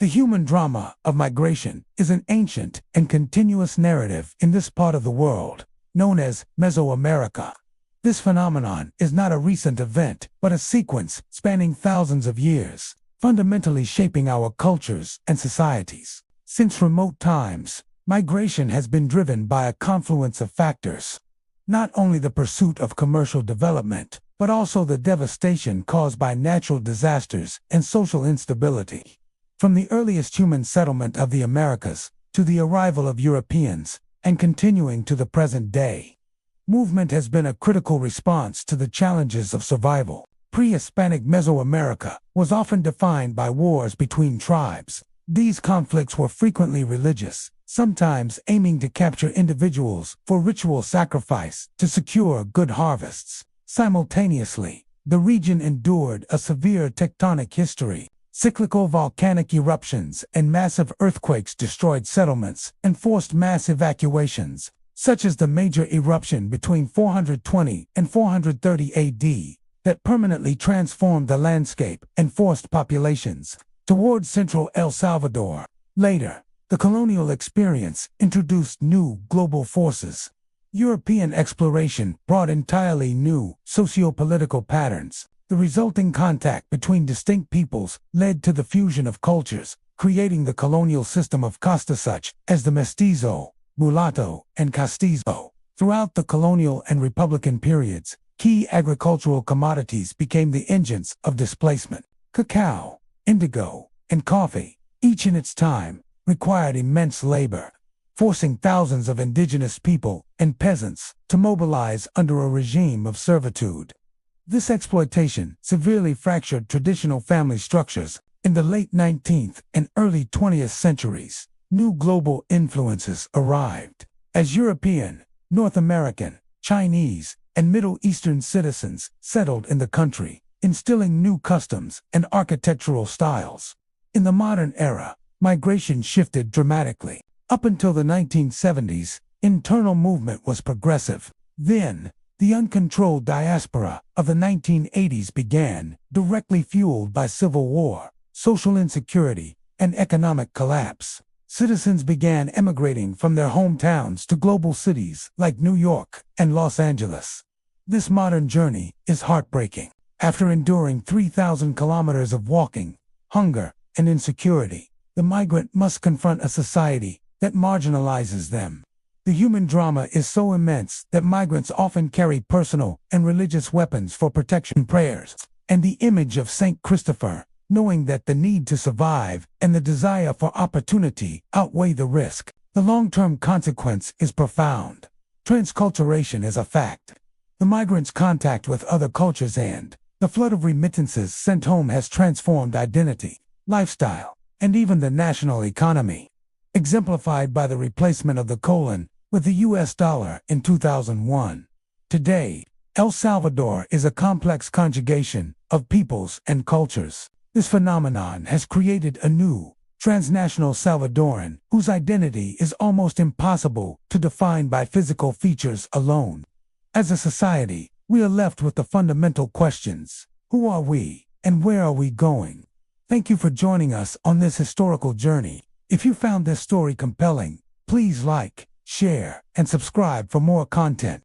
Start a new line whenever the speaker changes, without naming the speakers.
The human drama of migration is an ancient and continuous narrative in this part of the world, known as Mesoamerica. This phenomenon is not a recent event, but a sequence spanning thousands of years, fundamentally shaping our cultures and societies. Since remote times, migration has been driven by a confluence of factors. Not only the pursuit of commercial development, but also the devastation caused by natural disasters and social instability. From the earliest human settlement of the Americas to the arrival of Europeans, and continuing to the present day, movement has been a critical response to the challenges of survival. Pre-Hispanic Mesoamerica was often defined by wars between tribes. These conflicts were frequently religious, sometimes aiming to capture individuals for ritual sacrifice to secure good harvests. Simultaneously, the region endured a severe tectonic history. Cyclical volcanic eruptions and massive earthquakes destroyed settlements and forced mass evacuations, such as the major eruption between 420 and 430 AD, that permanently transformed the landscape and forced populations toward central El Salvador. Later, the colonial experience introduced new global forces. European exploration brought entirely new socio-political patterns. The resulting contact between distinct peoples led to the fusion of cultures, creating the colonial system of casta such as the mestizo, mulatto, and castizo. Throughout the colonial and republican periods, key agricultural commodities became the engines of displacement. Cacao, indigo, and coffee, each in its time, required immense labor, forcing thousands of indigenous people and peasants to mobilize under a regime of servitude. This exploitation severely fractured traditional family structures. In the late 19th and early 20th centuries, new global influences arrived. As European, North American, Chinese, and Middle Eastern citizens settled in the country, instilling new customs and architectural styles. In the modern era, migration shifted dramatically. Up until the 1970s, internal movement was progressive. Then, the uncontrolled diaspora of the 1980s began, directly fueled by civil war, social insecurity, and economic collapse. Citizens began emigrating from their hometowns to global cities like New York and Los Angeles. This modern journey is heartbreaking. After enduring 3,000 kilometers of walking, hunger, and insecurity, the migrant must confront a society that marginalizes them. The human drama is so immense that migrants often carry personal and religious weapons for protection. Prayers and the image of Saint Christopher, knowing that the need to survive and the desire for opportunity outweigh the risk. The long-term consequence is profound. Transculturation is a fact. The migrants' contact with other cultures and the flood of remittances sent home has transformed identity, lifestyle, and even the national economy, exemplified by the replacement of the colon with the US dollar in 2001. Today, El Salvador is a complex conjugation of peoples and cultures. This phenomenon has created a new, transnational Salvadoran whose identity is almost impossible to define by physical features alone. As a society, we are left with the fundamental questions: who are we, and where are we going? Thank you for joining us on this historical journey. If you found this story compelling, please like, share, and subscribe for more content.